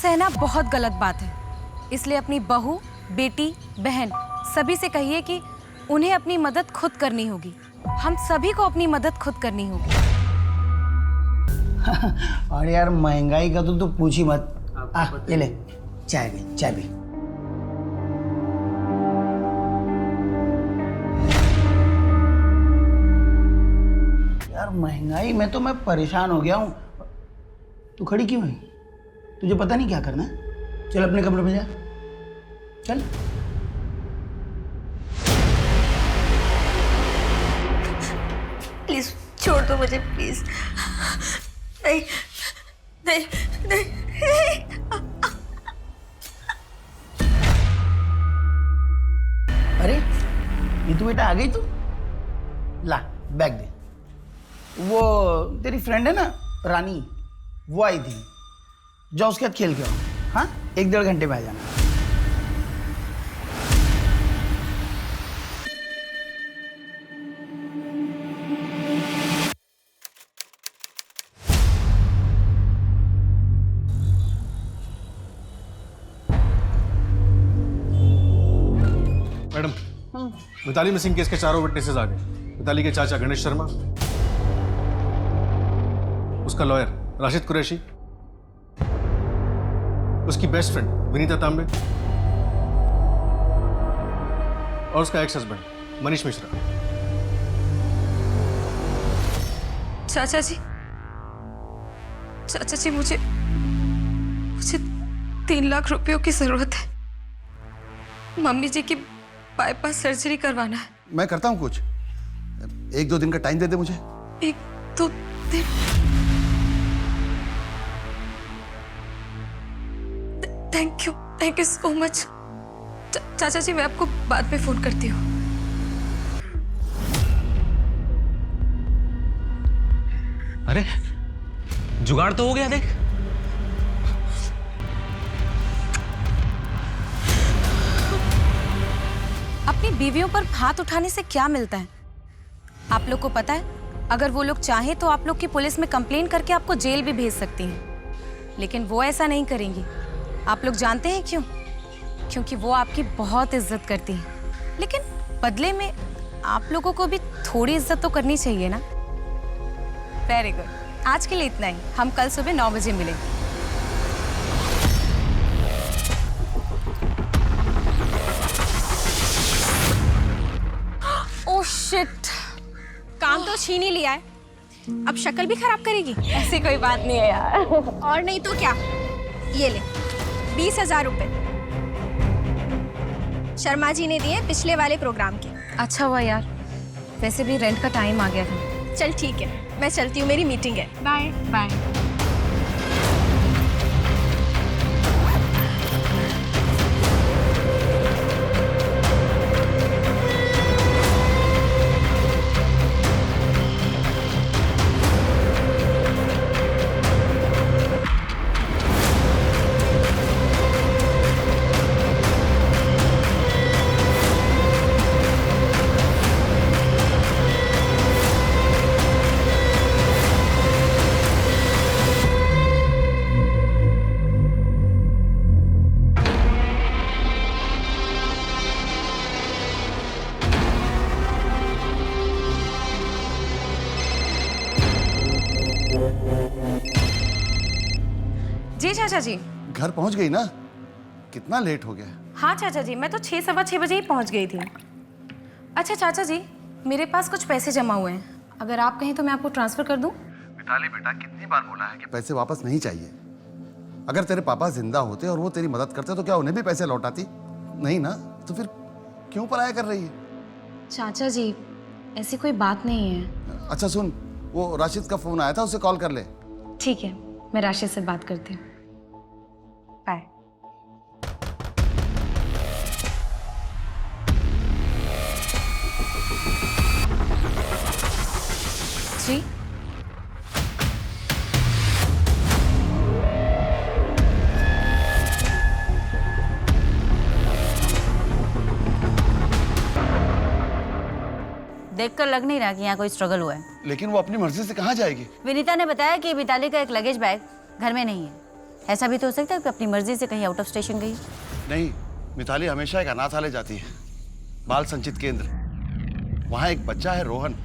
सहना बहुत गलत बात है। इसलिए अपनी बहू, बेटी, बहन सभी से कहिए कि उन्हें अपनी मदद खुद करनी होगी। हम सभी को अपनी मदद खुद करनी होगी। और यार महंगाई का तो पूछ ही मत। ये ले चाय भी, चाय भी। यार महंगाई में तो मैं परेशान हो गया हूँ। तू खड़ी क्यों है? तुझे पता नहीं क्या करना है? चल अपने कमरे में जा, चल। प्लीज छोड़ दो मुझे, प्लीज। नहीं नहीं नहीं, नहीं। अरे ये तू बेटा आ गई तू? ला बैग दे। वो तेरी फ्रेंड है ना रानी, वो आई थी। जाओ उसके साथ खेल के आओ। हाँ 1-1.5 घंटे में आ जाना। मैडम, मिताली मिसिंग केस के चारों विटनेसेस आ गए। मिताली के चाचा गणेश शर्मा, उसका लॉयर राशिद कुरैशी, उसकी बेस्ट फ्रेंड विनीता तांबे और उसका एक्स हस्बैंड मनीष मिश्रा। चाचा जी मुझे 3 लाख रुपयों की जरूरत है। मम्मी जी की बाईपास सर्जरी करवाना है। मैं करता हूँ कुछ। 1-2 दिन का टाइम दे दे मुझे। 1-2 दिन? Thank you so much. चाचा जी मैं आपको बाद में फोन करती हूँ। अरे जुगाड़ तो हो गया, देख। अपनी बीवियों पर हाथ उठाने से क्या मिलता है? आप लोग को पता है, अगर वो लोग चाहें तो आप लोग की पुलिस में कंप्लेन करके आपको जेल भी भेज सकती हैं। लेकिन वो ऐसा नहीं करेंगी। आप लोग जानते हैं क्यों? क्योंकि वो आपकी बहुत इज्जत करती हैं। लेकिन बदले में आप लोगों को भी थोड़ी इज्जत तो करनी चाहिए ना। वेरी गुड, आज के लिए इतना ही। हम कल सुबह 9 बजे मिलेंगे। ओह शिट, काम तो छीन ही लिया है, अब शक्ल भी खराब करेगी। ऐसी कोई बात नहीं है यार। और नहीं तो क्या, ये ले 20,000 रुपए शर्मा जी ने दिए पिछले वाले प्रोग्राम के। अच्छा हुआ यार, वैसे भी रेंट का टाइम आ गया था। चल ठीक है, मैं चलती हूँ, मेरी मीटिंग है। Bye bye. जी चाचा जी। घर पहुंच गई ना? कितना लेट हो गया? हाँ चाचा जी, मैं तो 6-6:15 बजे ही पहुंच गई थी। अच्छा चाचा जी, मेरे पास कुछ पैसे जमा हुए हैं, अगर आप कहें तो मैं आपको ट्रांसफर कर दूं? मिताली बेटा, कितनी बार बोला है कि पैसे वापस नहीं चाहिए। अगर तेरे पापा जिंदा होते और वो तेरी मदद करते तो क्या उन्हें भी पैसे लौटाती? नहीं ना, तो फिर क्यों पलाया कर रही है? चाचा जी ऐसी कोई बात नहीं है। अच्छा सुन, वो राशिद का फोन आया था, उसे कॉल कर ले। ठीक है, मैं राशिद से बात करती हूँ। बाय। जी देखकर लग नहीं रहा कि यहाँ कोई स्ट्रगल हुआ है। लेकिन वो अपनी मर्जी से कहाँ जाएगी? विनीता ने बताया कि मिताली का एक लगेज बैग घर में नहीं है। ऐसा भी तो हो सकता है कि अपनी मर्जी से कहीं आउट ऑफ स्टेशन गई। नहीं, मिताली हमेशा एक अनाथालय जाती है, बाल संचित केंद्र। वहाँ एक बच्चा है रोहन,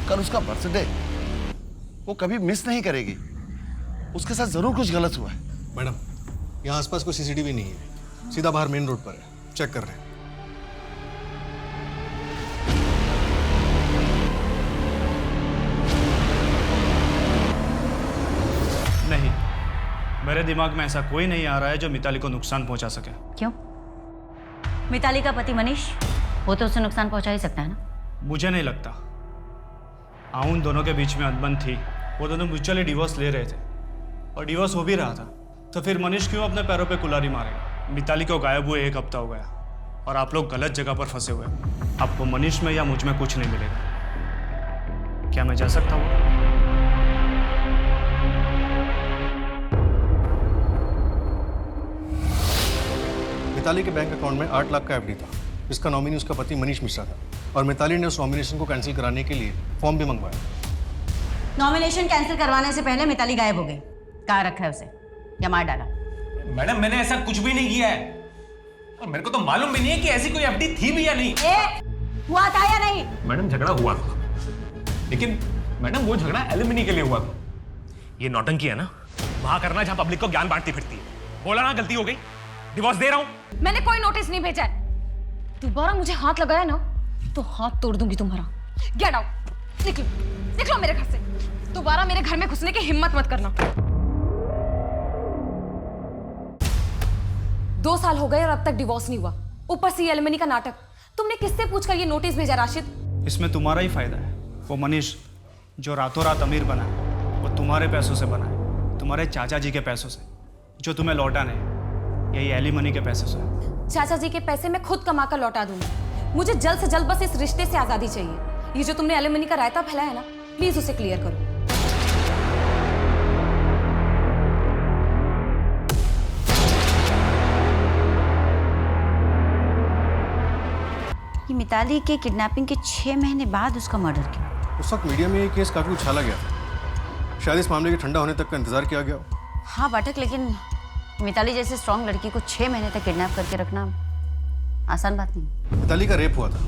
कल उसका बर्थडे, वो कभी मिस नहीं करेगी। उसके साथ जरूर कुछ गलत हुआ है। मैडम, यहाँ आसपास कोई सीसीटीवी नहीं है, सीधा बाहर मेन रोड पर है, चेक कर रहे हैं। नहीं, मेरे दिमाग में ऐसा कोई नहीं आ रहा है जो मिताली को नुकसान पहुंचा सके। क्यों? मिताली का पति मनीष, वो तो उसे नुकसान पहुंचा ही सकता है ना। मुझे नहीं लगता। हाँ, उन दोनों के बीच में अनबन थी, वो दोनों म्यूचुअली डिवोर्स ले रहे थे और डिवोर्स हो भी रहा था, तो फिर मनीष क्यों अपने पैरों पे कुल्हाड़ी मारेगा? मिताली को गायब हुए 1 हफ्ता हो गया और आप लोग गलत जगह पर फंसे हुए। आपको मनीष में या मुझ में कुछ नहीं मिलेगा। क्या मैं जा सकता हूँ? मिताली के बैंक अकाउंट में 8 लाख का एफडी था, जिसका नॉमिनी उसका पति मनीष मिश्रा था, और मिताली ने उस नॉमिनेशन को कैंसिल कराने के लिए फॉर्म भी मंगवाया। नॉमिनेशन कैंसिल करवाने से पहले मिताली गायब हो गई। कहाँ रखा है उसे या मार डाला? मैडम, मैंने ऐसा कुछ भी नहीं किया है और मेरे को तो मालूम भी नहीं है कि ऐसी कोई एफडी थी भी या नहीं। हुआ था या नहीं? मैडम, झगड़ा हुआ था, लेकिन मैडम वो झगड़ा एलिमनी के लिए हुआ था। ये नौटंकी है ना, वहां करना जहां पब्लिक को ज्ञान बांटती फिरती है। बोला ना, गलती हो गई, डिवोर्स दे रहा हूं। मैंने कोई नोटिस नहीं भेजा है। दोबारा मुझे हाथ लगाया ना तो हाथ तोड़ दूंगी तुम्हारा। गेट आउट, निकलो निकलो मेरे घर से। दोबारा मेरे घर में घुसने की हिम्मत मत करना। 2 साल हो गए और अब तक डिवोर्स नहीं हुआ, ऊपर से ये एलिमनी का नाटक। तुमने किससे पूछकर ये नोटिस भेजा राशिद? इसमें तुम्हारा ही फायदा है। वो मनीष जो रातों रात अमीर बना है, वो तुम्हारे पैसों से बना है, तुम्हारे चाचा जी के पैसों से, जो तुम्हें लौटाने हैं, यही एलिमनी के पैसों से। चाचा जी के पैसे मैं खुद कमा कर लौटा दूंगी। मुझे जल्द से जल्द बस इस रिश्ते से आजादी चाहिए। ये जो तुमने एलिमनी का रायता फैलाया है ना, प्लीज उसे क्लियर करो। कि मिताली के किडनैपिंग के 6 महीने बाद उसका मर्डर किया। उस वक्त मीडिया में ये केस काफी उछाला गया था, शायद इस मामले के ठंडा होने तक का इंतजार किया गया। हाँ पाठक, लेकिन मिताली जैसे स्ट्रॉन्ग लड़की को 6 महीने तक किडनैप करके रखना आसान बात नहीं। मिताली का रेप हुआ था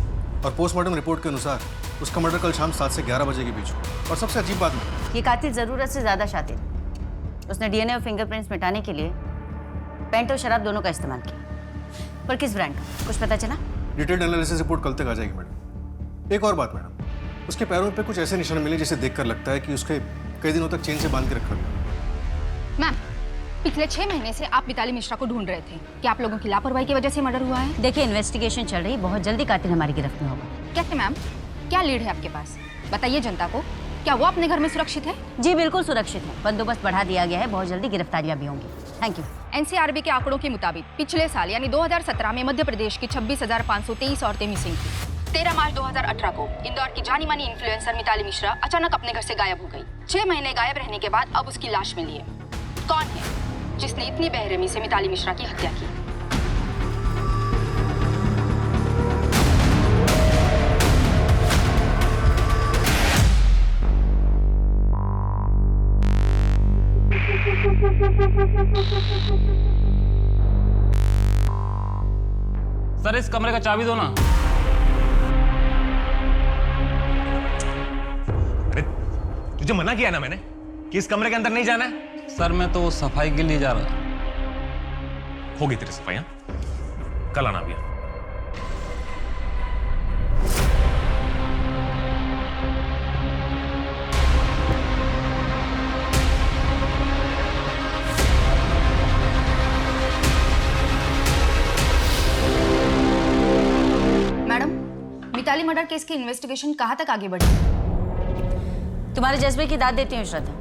और पोस्टमार्टम रिपोर्ट के अनुसार उसका मर्डर कल शाम 7 से 11 बजे के बीच हुआ। और सबसे अजीब बात है, ये कातिल जरूरत से ज्यादा शातिर। उसने डीएनए और फिंगरप्रिंट्स मिटाने के लिए पेंट और शराब दोनों का इस्तेमाल किया। पर किस ब्रांड का कुछ पता चला? डिटेल्ड एनालिसिस रिपोर्ट कल तक आ जाएगी मैडम। एक और बात मैडम, उसके पैरों पे कुछ ऐसे निशान मिले जिसे देखकर लगता है कि उसके कई दिनों तक चेन से बांध के रखा गया। मैम, पिछले 6 महीने से आप मिताली मिश्रा को ढूंढ रहे थे। क्या आप लोगों की लापरवाही की वजह से मर्डर हुआ है? देखिए, इन्वेस्टिगेशन चल रही, बहुत जल्दी कातिल हमारी गिरफ्त में होगा। कैसे मैम? क्या लीड है आपके पास? बताइए जनता को, क्या वो अपने घर में सुरक्षित है? जी बिल्कुल सुरक्षित है, बंदोबस्त बढ़ा दिया गया है, बहुत जल्दी गिरफ्तारियां भी होंगी। Thank you. एनसीआरबी के आंकड़ों के मुताबिक पिछले साल यानी 2017 में मध्य प्रदेश की 26,523 औरतें मिसिंग थी। 13 मार्च 2018 को इंदौर की जानी मानी इन्फ्लुएंसर मिताली मिश्रा अचानक अपने घर से गायब हो गई। 6 महीने गायब रहने के बाद अब उसकी लाश मिली है। कौन है जिसने इतनी बेरहमी से मिताली मिश्रा की हत्या की? सर, इस कमरे का चाबी दो ना। अरे, तुझे मना किया ना मैंने कि इस कमरे के अंदर नहीं जाना है। सर, मैं तो सफाई के लिए जा रहा था। होगी तेरी सफाई, हाँ? कल आना भैया। मैडम, मिताली मर्डर केस की इन्वेस्टिगेशन कहाँ तक आगे बढ़ी? तुम्हारे जज्बे की दाद देती हूँ श्रद्धा,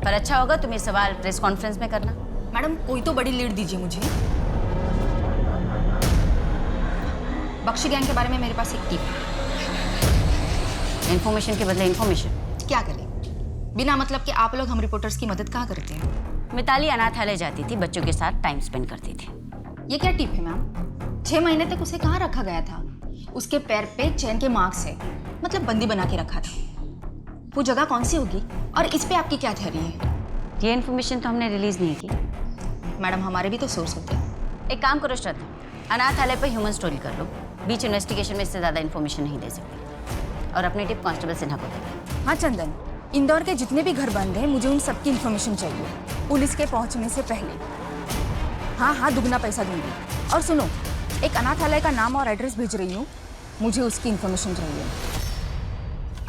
पर अच्छा होगा तुम ये सवाल प्रेस कॉन्फ्रेंस में करना। मैडम, कोई तो बड़ी लीड दीजिए मुझे। बख्शी गैंग के बारे में मेरे पास एक टिप है। इन्फॉर्मेशन के बदले इन्फॉर्मेशन। क्या करें? बिना मतलब के आप लोग हम रिपोर्टर्स की मदद कहाँ करते हैं? मिताली अनाथालय जाती थी, बच्चों के साथ टाइम स्पेंड करती थी। ये क्या टिप है मैम? 6 महीने तक उसे कहाँ रखा गया था? उसके पैर पे चैन के मार्क्स है, मतलब बंदी बना के रखा था। वो जगह कौन सी होगी? और इस पे आपकी क्या थ्योरी है? ये इन्फॉर्मेशन तो हमने रिलीज नहीं की, मैडम हमारे भी तो सोर्स होते हैं। एक काम करो श्रद्धा, अनाथालय पर ह्यूमन स्टोरी कर लो। बीच इन्वेस्टिगेशन में इससे ज़्यादा इन्फॉर्मेशन नहीं दे सकती। और अपनी टिप कांस्टेबल सिन्हा को दे। हाँ चंदन, इंदौर के जितने भी घर बंद हैं मुझे उन सबकी इन्फॉर्मेशन चाहिए पुलिस के पहुंचने से पहले। हाँ हाँ, दुगना पैसा दूंगी। और सुनो, एक अनाथालय का नाम और एड्रेस भेज रही हूँ, मुझे उसकी इन्फॉर्मेशन चाहिए।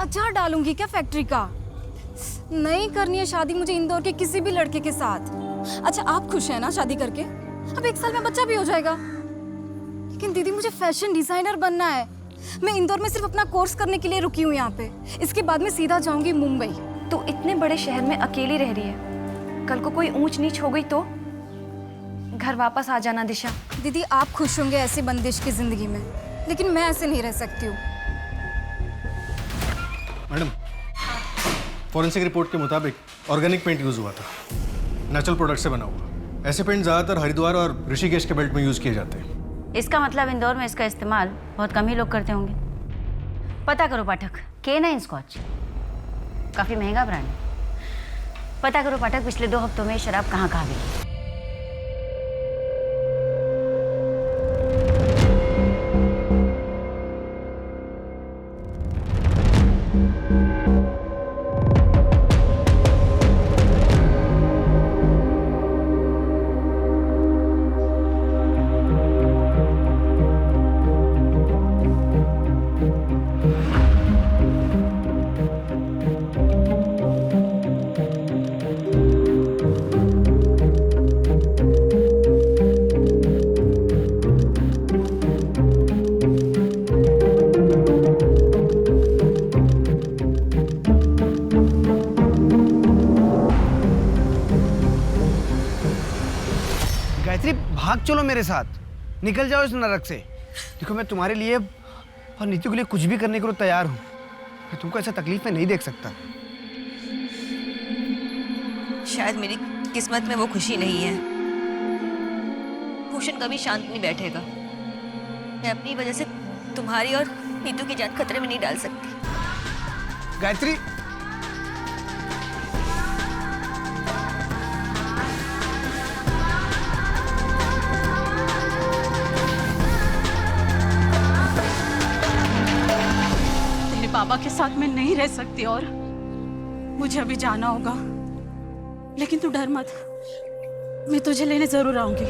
अचार डालूंगी क्या फैक्ट्री का? नहीं करनी है शादी मुझे इंदौर के किसी भी लड़के के साथ। अच्छा आप खुश हैं ना शादी करके? अब 1 साल में बच्चा भी हो जाएगा। लेकिन दीदी मुझे फैशन डिजाइनर बनना है। मैं इंदौर में सिर्फ अपना कोर्स करने के लिए रुकी हूँ यहाँ पे। इसके बाद मैं सीधा जाऊंगी मुंबई। तो इतने बड़े शहर में अकेली रह रही है, कल को कोई ऊंच नीच हो गई तो? घर वापस आ जाना दिशा। दीदी आप खुश होंगे ऐसी बंदिश की जिंदगी में, लेकिन मैं ऐसे नहीं रह सकती हूँ। मैडम, फॉरेंसिक रिपोर्ट के मुताबिक ऑर्गेनिक पेंट यूज हुआ था, नेचुरल प्रोडक्ट से बना हुआ। ऐसे पेंट ज़्यादातर हरिद्वार और ऋषिकेश के बेल्ट में यूज किए जाते हैं। इसका मतलब इंदौर में इसका इस्तेमाल बहुत कम ही लोग करते होंगे। पता करो पाठक, K9 स्कॉच काफ़ी महंगा ब्रांड है। पता करो पाठक, पिछले 2 हफ्तों में शराब कहाँ कहाँ बिकी। गायत्री भाग चलो मेरे साथ, निकल जाओ इस नरक से। देखो मैं तुम्हारे लिए और नीतू के लिए कुछ भी करने के लिए तैयार हूँ। मैं तुमको ऐसा तकलीफ में नहीं देख सकता। शायद मेरी किस्मत में वो खुशी नहीं है। भूषण कभी शांत नहीं बैठेगा। मैं अपनी वजह से तुम्हारी और नीतू की जान खतरे में नहीं डाल सकती। गायत्री, बाबा के साथ मैं नहीं रह सकती और मुझे अभी जाना होगा। लेकिन तू डर मत, मैं तुझे लेने जरूर आऊंगी।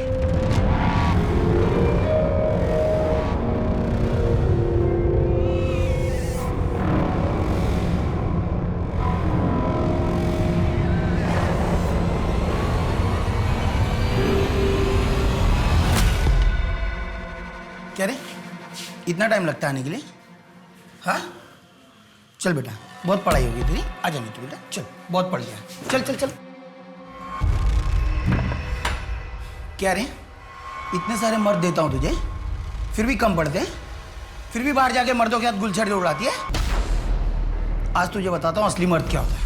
क्या रे, इतना टाइम लगता है आने के लिए? हाँ चल बेटा, बहुत पढ़ाई होगी तेरी, आ जा नीतू बेटा, चल बहुत पढ़ लिया, चल चल चल। क्या रे, इतने सारे मर्द देता हूँ तुझे, फिर भी कम पड़ते हैं? फिर भी बाहर जाके मर्दों के हाथ गुलछड़ उड़ाती है। आज तुझे बताता हूँ असली मर्द क्या होता है।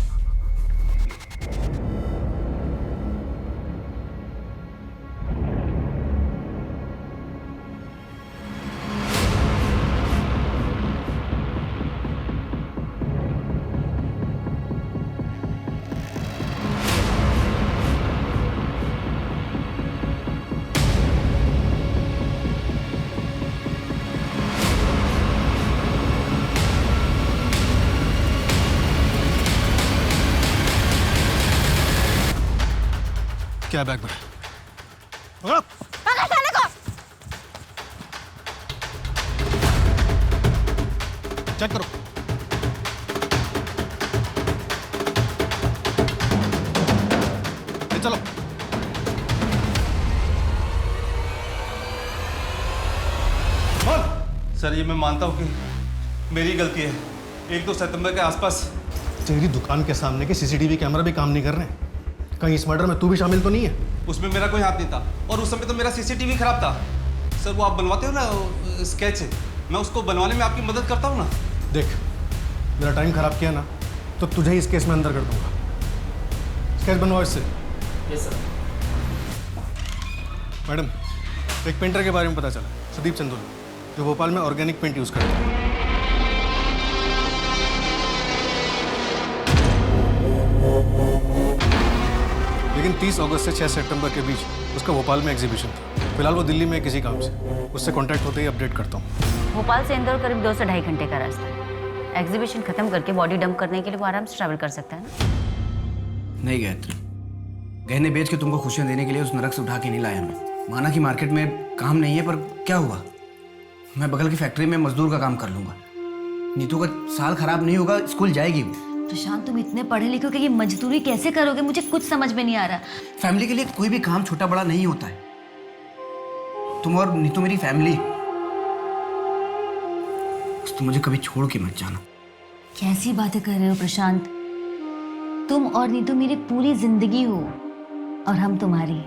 क्या बैग में? चेक करो। ये चलो। सर ये मैं मानता हूँ कि मेरी गलती है। 1-2 सितंबर के आसपास तेरी दुकान के सामने के सीसीटीवी कैमरा भी काम नहीं कर रहे हैं। कहीं इस मर्डर में तू भी शामिल तो नहीं है? उसमें मेरा कोई हाथ नहीं था और उस समय तो मेरा सीसीटीवी खराब था। सर वो आप बनवाते हो ना स्केच, मैं उसको बनवाने में आपकी मदद करता हूँ ना। देख, मेरा टाइम खराब किया ना तो तुझे ही इस केस में अंदर कर दूंगा। स्केच बनवाओ इससे। Yes sir. मैडम, एक पेंटर के बारे में पता चला, सुदीप चंदोली, जो भोपाल में ऑर्गेनिक पेंट यूज करता है। लेकिन 30 अगस्त से 6 सितंबर के बीच उसका भोपाल में एग्जीबिशन था। फिलहाल वो दिल्ली में किसी काम से, उससे कांटेक्ट होते ही अपडेट करता हूँ। भोपाल से इंदौर करीब 2 से ढाई घंटे का रास्ता है। एग्जीबिशन खत्म करके बॉडी डंप करने के लिए वो आराम से ट्रैवल कर सकता है ना। नहीं गायत्री, गहने बेच के तुमको खुशियां देने के लिए उस नरक से उठा के नहीं लाया मैं। माना कि मार्केट में काम नहीं है, पर क्या हुआ, मैं बगल की फैक्ट्री में मजदूर का काम कर लूंगा। नीतू का साल खराब नहीं होगा, स्कूल जाएगी वो। प्रशांत, तुम इतने पढ़े लिखे हो कि ये मजदूरी कैसे करोगे? मुझे कुछ समझ में नहीं आ रहा। फैमिली के लिए कोई भी काम छोटा बड़ा नहीं होता है। तुम और नीतू मेरी फैमिली, तुम मुझे कभी छोड़ के मत जाना। कैसी बातें कर रहे हो प्रशांत? तुम और नीतू मेरी पूरी जिंदगी हो और हम तुम्हारी।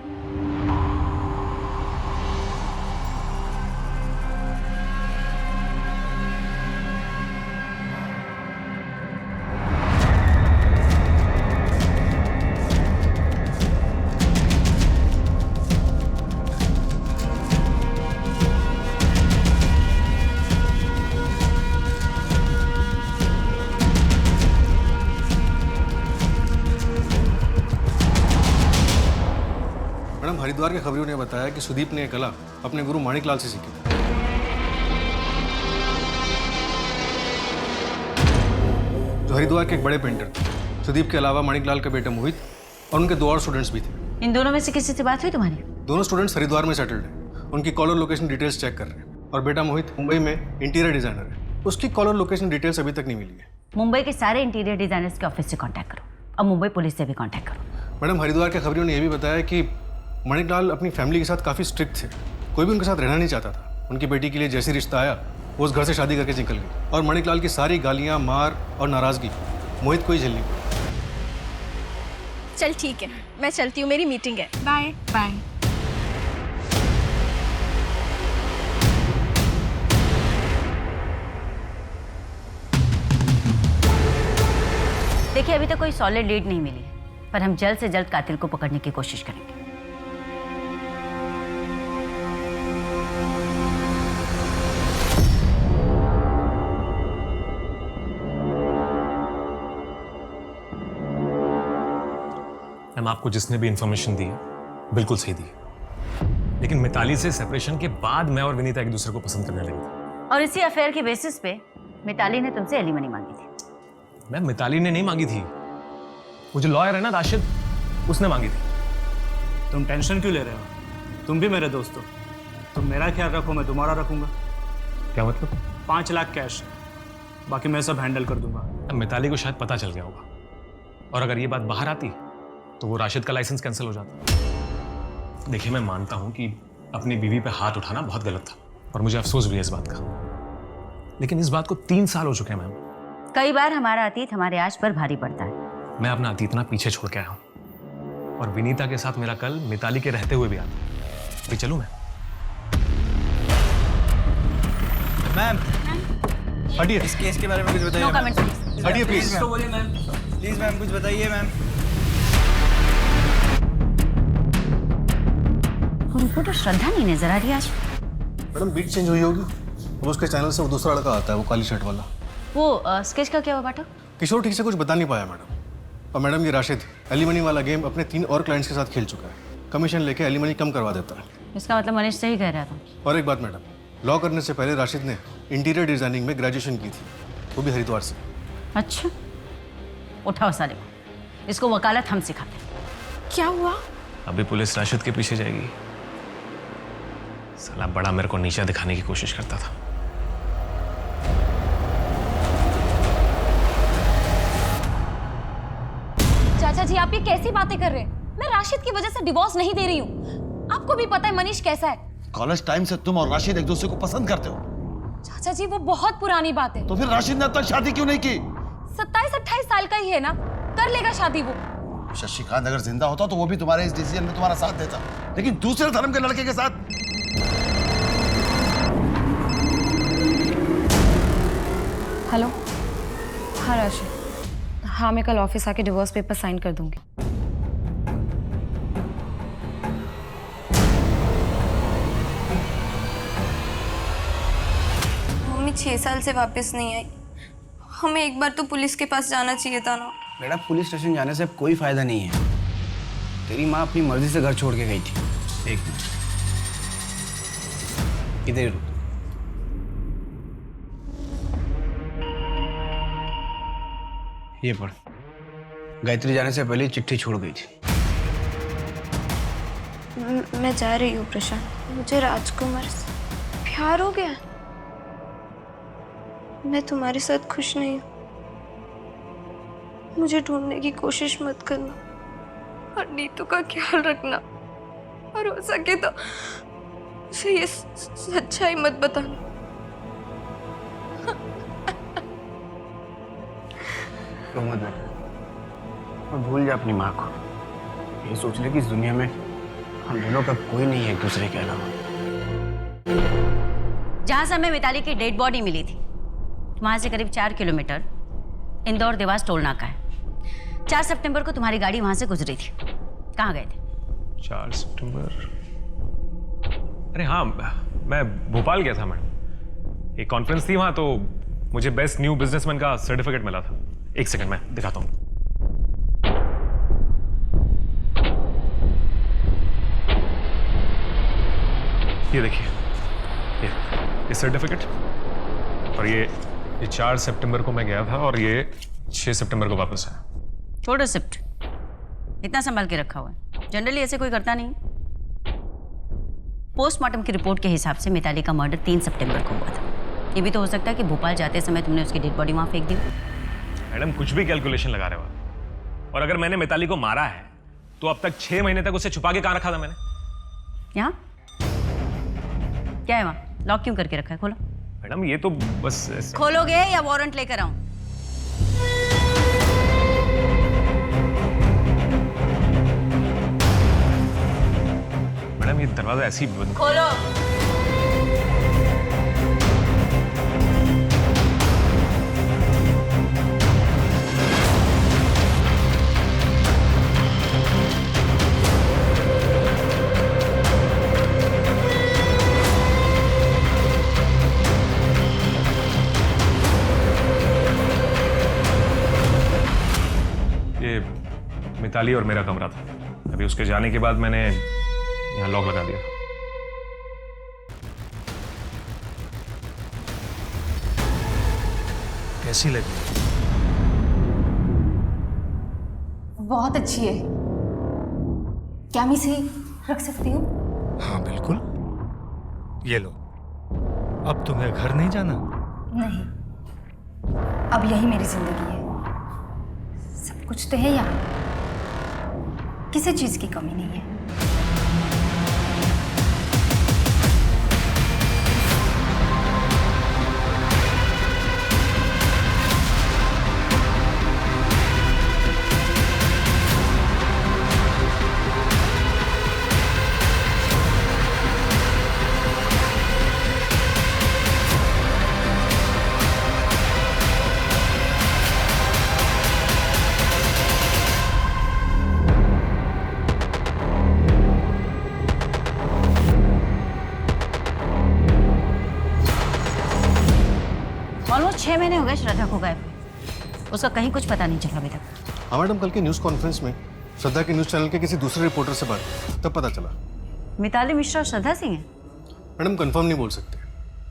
मैडम, हरिद्वार के खबरियों ने बताया कि सुदीप ने यह कला अपने गुरु माणिकलाल से सीखी थी। जो हरिद्वार के एक बड़े पेंटर थे। सुदीप के अलावा माणिकलाल का बेटा मोहित और उनके 2 और स्टूडेंट्स भी थे। इन दोनों में से किसी से बात हुई तुम्हारी? दोनों स्टूडेंट्स हरिद्वार में सेटल्ड हैं। उनकी कॉलर लोकेशन डिटेल्स चेक कर रहे हैं। और बेटा मोहित मुंबई में इंटीरियर डिजाइनर है। उसकी कॉलर लोकेशन डिटेल्स अभी तक नहीं मिली है। मुंबई के सारे इंटीरियर डिजाइनर्स के ऑफिस से कांटेक्ट करो और मुंबई पुलिस से भी कांटेक्ट करो। मैडम, हरिद्वार के खबरियों ने यह भी बताया कि माणिकलाल अपनी फैमिली के साथ काफ़ी स्ट्रिक्ट थे। कोई भी उनके साथ रहना नहीं चाहता था। उनकी बेटी के लिए जैसी रिश्ता आया वो उस घर से शादी करके निकल गई। और माणिकलाल की सारी गालियाँ, मार और नाराज़गी मोहित को ही झेलनी पड़ी। चल ठीक है, मैं चलती हूँ, मेरी मीटिंग है। Bye bye. देखिए, अभी तक कोई सॉलिड लीड नहीं मिली है, पर हम जल्द से जल्द कातिल को पकड़ने की कोशिश करेंगे। मैम, आपको जिसने भी इंफॉर्मेशन दी है बिल्कुल सही दी है। लेकिन मिताली से सेपरेशन के बाद मैं और विनीता एक दूसरे को पसंद करने लगे थे। और इसी अफेयर के बेसिस पे मिताली ने तुमसे एलिमनी मांगी थी। मैम, मिताली ने नहीं मांगी थी, वो जो लॉयर है ना राशिद, उसने मांगी थी। तुम टेंशन क्यों ले रहे हो? तुम भी मेरे दोस्त हो। तुम मेरा ख्याल रखो, मैं तुम्हारा रखूंगा। क्या मतलब? 5 लाख कैश, बाकी मैं सब हैंडल कर दूंगा। मिताली को शायद पता चल गया होगा, और अगर ये बात बाहर आती तो वो राशिद का लाइसेंस कैंसिल हो जाता। देखिए, मैं मानता हूं कि अपनी बीवी पे हाथ उठाना बहुत गलत था और मुझे अफसोस भी है इस बात का, लेकिन इस बात को 3 साल हो चुके हैं मैम। कई बार हमारा अतीत हमारे आज पर भारी पड़ता है। मैं अपना अतीत ना पीछे छोड़ के आया हूं, और विनीता के साथ मेरा कल मिताली के रहते हुए भी आता। अभी चलूं मैं? मैम, हटिए। इस केस के बारे में कुछ बताइए। No comment please. हटिए प्लीज। प्लीज मैम, कुछ बताइए मैम। उनको तो श्रद्धा नहीं नजर आ रही आज। मैडम, बीट चेंज हुई होगी। वो उसके चैनल से वो दूसरा लड़का आता है, वो काली शर्ट वाला। वो स्केच का क्या हुआ पाठक? किशोर ठीक से कुछ बता नहीं पाया मैडम। और मैडम, ये राशिद एलिमनी वाला गेम अपने 3 और क्लाइंट्स के साथ खेल चुका है। कमीशन लेके एलिमनी कम करवा देता है। इसका मतलब मनीष सही कह रहा था। और एक बात मैडम, लॉ करने से पहले राशिद ने इंटीरियर डिजाइनिंग में ग्रेजुएशन की थी, वो भी हरिद्वार से। अच्छा, उठाओ साले को, इसको वकालत हम सिखाते हैं। क्या हुआ? अभी पुलिस राशिद के पीछे जाएगी। साला बड़ा मेरे को नीचा दिखाने की कोशिश करता था। चाचा जी, आप ये कैसी बातें कर रहे हैं? मैं राशिद की वजह से डिवोर्स नहीं दे रही हूँ। आपको भी पता है मनीष कैसा है। कॉलेज टाइम से तुम और राशिद एक दूसरे को पसंद करते हो। चाचा जी, वो बहुत पुरानी बात है। तो फिर राशिद ने अब तक शादी क्यों नहीं की? 27-28 साल का ही है ना, कर लेगा शादी वो। शशिकांत अगर जिंदा होता तो वो भी तुम्हारे इस डिसीजन में तुम्हारा साथ देता, लेकिन दूसरे धर्म के लड़के के साथ। हेलो। हाँ राशिद, हाँ मैं कल ऑफिस आके डिवोर्स पेपर साइन कर दूंगी। मम्मी 6 साल से वापस नहीं आई। हमें एक बार तो पुलिस के पास जाना चाहिए था ना। बेटा, पुलिस स्टेशन जाने से अब कोई फायदा नहीं है। तेरी माँ अपनी मर्जी से घर छोड़ के गई थी। एक मिनट, इधर रुक। ये पढ़। गायत्री जाने से पहले ही चिट्ठी छोड़ गई थी। मैं जा रही हूँ प्रशांत, मुझे राजकुमार से प्यार हो गया। मैं तुम्हारे साथ खुश नहीं हूँ। मुझे ढूंढने की कोशिश मत करना और नीतू का ख्याल रखना, और हो सके तो उसे ये सच्चाई मत बताना। तो मत बेटा, और भूल जा अपनी माँ को। ये सोच ले कि इस दुनिया में हम दोनों का कोई नहीं है एक दूसरे के अलावा। जहां से हमें मिताली की डेड बॉडी मिली थी वहां से करीब 4 किलोमीटर इंदौर देवास टोल नाका है। 4 सितंबर को तुम्हारी गाड़ी वहां से गुजरी थी। कहाँ गए थे? 4 सितंबर? अरे हाँ, मैं भोपाल गया था मैडम। एक कॉन्फ्रेंस थी वहां, तो मुझे बेस्ट न्यू बिजनेसमैन का सर्टिफिकेट मिला था। एक सेकंड मैं दिखाता हूँ। ये देखिए, ये सर्टिफिकेट, और ये 4 सितंबर को मैं गया था और ये 6 सितंबर को वापस आया। छोड़ो शिफ्ट, इतना संभाल के रखा हुआ है। जनरली ऐसे कोई करता नहीं। पोस्टमार्टम की रिपोर्ट के हिसाब से मिताली का मर्डर 3 सितंबर को हुआ था। ये भी तो हो सकता है कि भोपाल जाते समय तुमने उसकी डेड बॉडी वहां फेंक दी। मैडम कुछ भी कैलकुलेशन लगा रहे हो आप। और अगर मैंने मिताली को मारा है तो अब तक 6 महीने तक उसे छुपा के कहां रखा था मैंने? यहाँ क्या है? वहां लॉक क्यों करके रखा है? खोलो। मैडम ये तो बस खोलोगे या वारंट लेकर आऊं? मैडम ये दरवाजा ऐसे ही बंद। खोलो। मिताली और मेरा कमरा था। अभी उसके जाने के बाद मैंने यहाँ लॉक लगा दिया। कैसी लगी? बहुत अच्छी है। क्या मैं इसे रख सकती हूँ? हाँ बिल्कुल, ये लो। अब तुम्हें घर नहीं जाना? नहीं, अब यही मेरी जिंदगी है। सब कुछ तो है यहाँ, किसी चीज की कमी नहीं है। ऑलमोस्ट 6 महीने हो गए श्रद्धा को गायब हुए। उसका कहीं कुछ पता नहीं चला अभी तक। हाँ मैडम, कल की न्यूज़ कॉन्फ्रेंस में श्रद्धा के न्यूज़ चैनल के किसी दूसरे रिपोर्टर से बात तब पता चला। मिताली मिश्रा और श्रद्धा सिंह है? मैडम कंफर्म नहीं बोल सकते।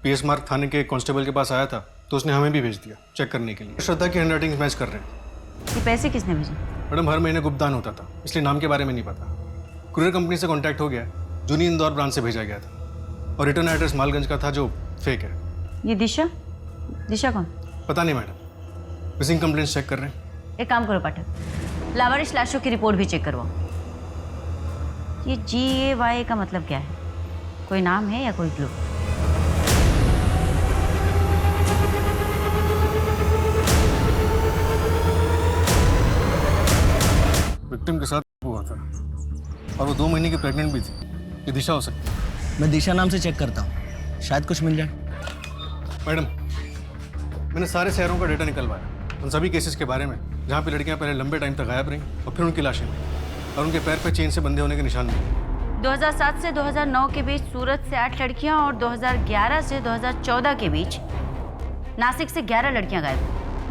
PS मार्ग थाने के कांस्टेबल के पास आया था तो उसने हमें भी भेज दिया चेक करने के लिए। श्रद्धा की हैंडराइटिंग मैच कर रहे हैं। ये पैसे किसने भेजे? मैडम हर महीने गुप्तदान होता था, इसलिए नाम के बारे में नहीं पता। कुरियर कंपनी से कॉन्टैक्ट हो गया, जूनी इंदौर ब्रांच से भेजा गया था, और रिटर्न एड्रेस मालगंज का था जो फेक है। ये दिशा? दिशा कौन? पता नहीं मैडम, मिसिंग कंप्लेंट्स चेक कर रहे हैं। एक काम करो पाठक, लावारिश लाशों की रिपोर्ट भी चेक करवाओ। ये GAY का मतलब क्या है? कोई नाम है या कोई क्लू? विक्टिम के साथ हुआ था और वो 2 महीने की प्रेग्नेंट भी थी। ये दिशा हो सकती है। मैं दिशा नाम से चेक करता हूँ, शायद कुछ मिल जाए। मैडम मैंने सारे शहरों का डेटा निकलवाया उन सभी केसेस के बारे में जहाँ पे लड़कियाँ पहले लंबे टाइम तक गायब रहीं और फिर उनकी लाशें मिली और उनके पैर पे चेन से बंधे होने के निशान मिले। 2007 से 2009 के बीच सूरत से 8 लड़कियां और 2011 से 2014 के बीच नासिक से 11 लड़कियां गायब।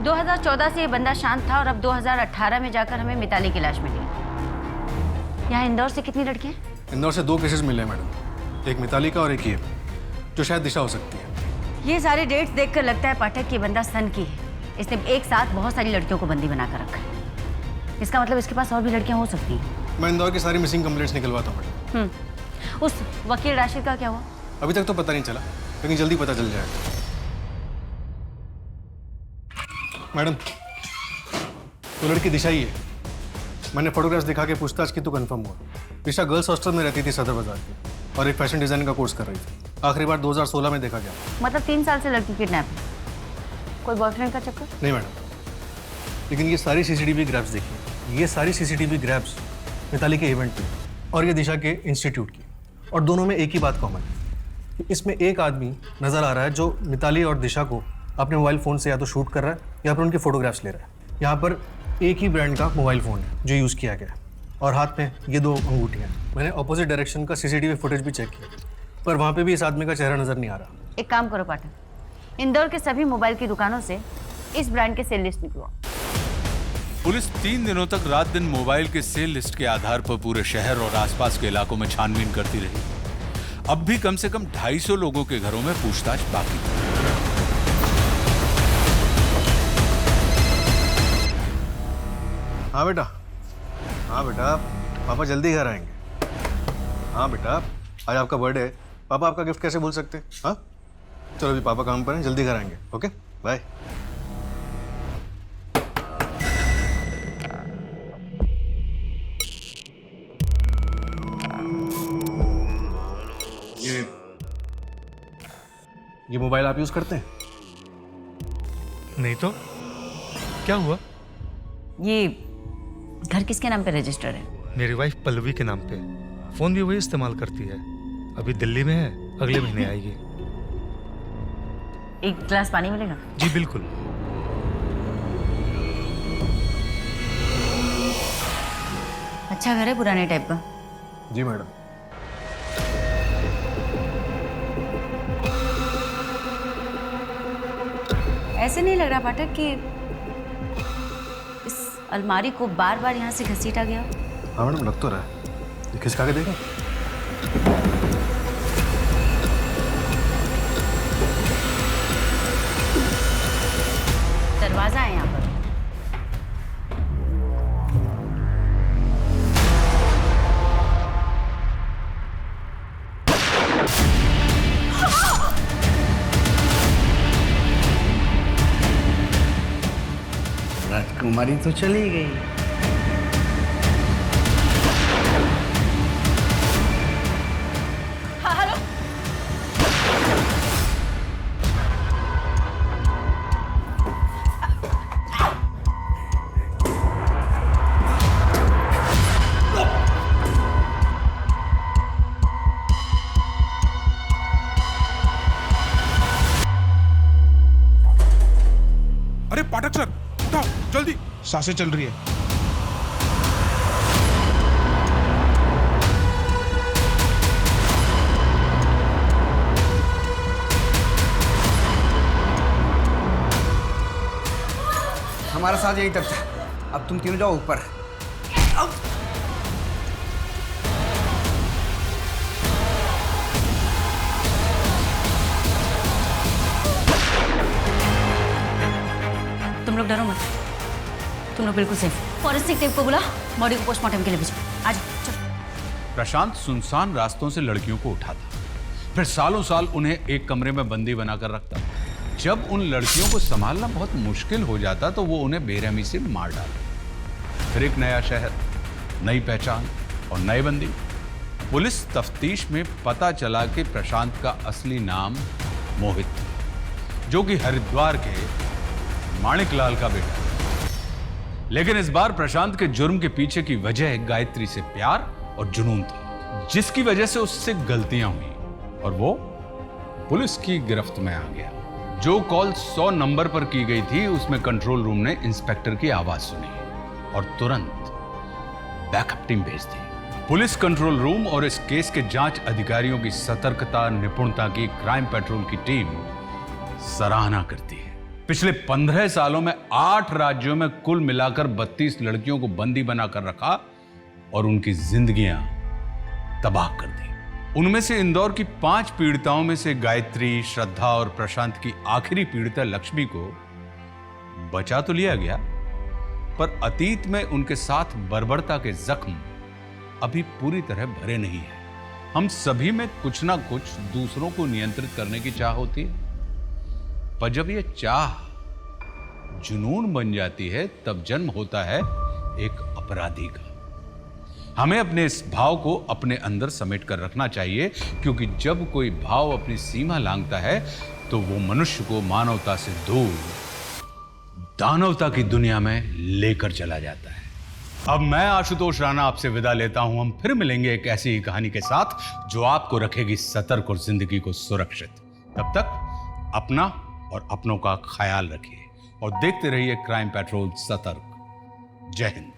2014 से ये बंदा शांत था और अब 2018 में जाकर हमें मिताली की लाश मिली। यहाँ इंदौर से कितनी लड़कियाँ? इंदौर से 2 केसेस मिले हैं मैडम, एक मिताली का और एक ये, जो शायद दिशा हो सकती है। ये सारे डेट्स देखकर लगता है पाठक कि बंदा सन की है। इसने एक साथ बहुत सारी लड़कियों को बंदी बनाकर रखा है। इसका मतलब इसके पास और भी लड़कियां हो सकती हैं। मैं इंदौर की सारी मिसिंग कंप्लेंट्स निकलवाता हूँ मैडम। उस वकील राशिद का क्या हुआ? अभी तक तो पता नहीं चला, लेकिन जल्दी पता चल जाएगा। मैडम, तो लड़की दिशा ही है। मैंने फोटोग्राफ्स दिखा के पूछताछ की तो कंफर्म हुआ। दिशा गर्ल्स हॉस्टल में रहती थी सदर बाजार की और एक फैशन डिजाइनिंग का कोर्स कर रही थी। आखिरी बार 2016 में देखा गया। मतलब 3 साल से लड़की किडनैप है। कोई बॉयफ्रेंड का चक्कर? नहीं मैडम, लेकिन ये सारी सीसीटीवी ग्रैप्स देखिए। ये सारी सीसीटीवी ग्रैप्स मिताली के इवेंट की और ये दिशा के इंस्टीट्यूट की, और दोनों में एक ही बात कॉमन है। इसमें एक आदमी नजर आ रहा है जो मिताली और दिशा को अपने मोबाइल फ़ोन से या तो शूट कर रहा है या फिर उनके फोटोग्राफ्स ले रहा है। यहाँ पर एक ही ब्रांड का मोबाइल फ़ोन है जो यूज़ किया गया है, और हाथ में ये 2 अंगूठियाँ। मैंने ऑपोजिट डायरेक्शन का सीसीटीवी फुटेज भी चेक किया, पर वहाँ पे भी इस आदमी का चेहरा नज़र नहीं आ रहा। एक काम करो पाठक, इंदौर के सभी मोबाइल की दुकानों से इस ब्रांड के सेल लिस्ट निकलवाओ। पुलिस 3 दिनों तक रात दिन मोबाइल के सेल लिस्ट के आधार पर पूरे शहर और आसपास के इलाकों में छानबीन करती रही। अब भी कम से कम 250 लोगों के घरों में पूछताछ बाकी है। हाँ बेटा, हाँ बेटा, पापा जल्दी घर आएंगे। हाँ बेटा, आज आपका बर्थडे है, पापा आपका गिफ्ट कैसे भूल सकते हैं? हाँ चलो अभी पापा काम पर हैं, जल्दी घर आएंगे। Okay bye. ये मोबाइल आप यूज करते हैं? नहीं तो क्या हुआ? ये घर किसके नाम पे रजिस्टर है? मेरी वाइफ पल्लवी के नाम पे। फोन भी वही इस्तेमाल करती है। अभी दिल्ली में है, अगले महीने आएगी। एक गिलास पानी मिलेगा? जी बिल्कुल। अच्छा घर है, पुराने टाइप का? जी मैडम। ऐसे नहीं लग रहा पाठक कि इस अलमारी को बार बार यहाँ से घसीटा गया? हाँ मैडम, लग तो रहा है। ये खिसका के देखें। दरवाजा है यहाँ पर। राजकुमारी तो चली गई। हाँ हेलो। अरे पाठक सर, उठाओ जल्दी, सांसें चल रही है। हमारा साथ यही तक था। अब तुम तीनों जाओ ऊपर। तुम लोग डरो मत, तुम लोग बिल्कुल सेफ। फॉरेंसिक टीम को बुला, बॉडी को पोस्टमार्टम के लिए भेजो। आ जाओ चलो। प्रशांत सुनसान रास्तों से लड़कियों को उठाता, फिर सालों साल उन्हें एक कमरे में बंदी बनाकर रखता। जब उन लड़कियों को संभालना बहुत मुश्किल हो जाता तो वो उन्हें बेरहमी से मार डालता। फिर एक नया शहर, नई पहचान और नए बंदी। पुलिस तफ्तीश में पता चला कि प्रशांत का असली नाम मोहित था, जो कि हरिद्वार के माणिकलाल का बेटा है। लेकिन इस बार प्रशांत के जुर्म के पीछे की वजह गायत्री से प्यार और जुनून था, जिसकी वजह से उससे गलतियां हुई और वो पुलिस की गिरफ्त में आ गया। जो कॉल 100 नंबर पर की गई थी उसमें कंट्रोल रूम ने इंस्पेक्टर की आवाज सुनी और तुरंत बैकअप टीम भेज दी। पुलिस कंट्रोल रूम और इस केस के जांच अधिकारियों की सतर्कता, निपुणता की क्राइम पेट्रोल की टीम सराहना करती है। पिछले 15 सालों में 8 राज्यों में कुल मिलाकर 32 लड़कियों को बंदी बनाकर रखा और उनकी जिंदगियां तबाह कर दी। उनमें से इंदौर की 5 पीड़िताओं में से गायत्री, श्रद्धा और प्रशांत की आखिरी पीड़िता लक्ष्मी को बचा तो लिया गया, पर अतीत में उनके साथ बर्बरता के जख्म अभी पूरी तरह भरे नहीं है। हम सभी में कुछ ना कुछ दूसरों को नियंत्रित करने की चाह होती है, पर जब यह चाह जुनून बन जाती है तब जन्म होता है एक अपराधी का। हमें अपने इस भाव को अपने अंदर समेट कर रखना चाहिए, क्योंकि जब कोई भाव अपनी सीमा लांघता है तो वो मनुष्य को मानवता से दूर दानवता की दुनिया में लेकर चला जाता है। अब मैं आशुतोष राणा आपसे विदा लेता हूं। हम फिर मिलेंगे एक ऐसी ही कहानी के साथ जो आपको रखेगी सतर्क और जिंदगी को सुरक्षित। तब तक अपना और अपनों का ख्याल रखिए और देखते रहिए क्राइम पेट्रोल सतर्क। जय हिंद।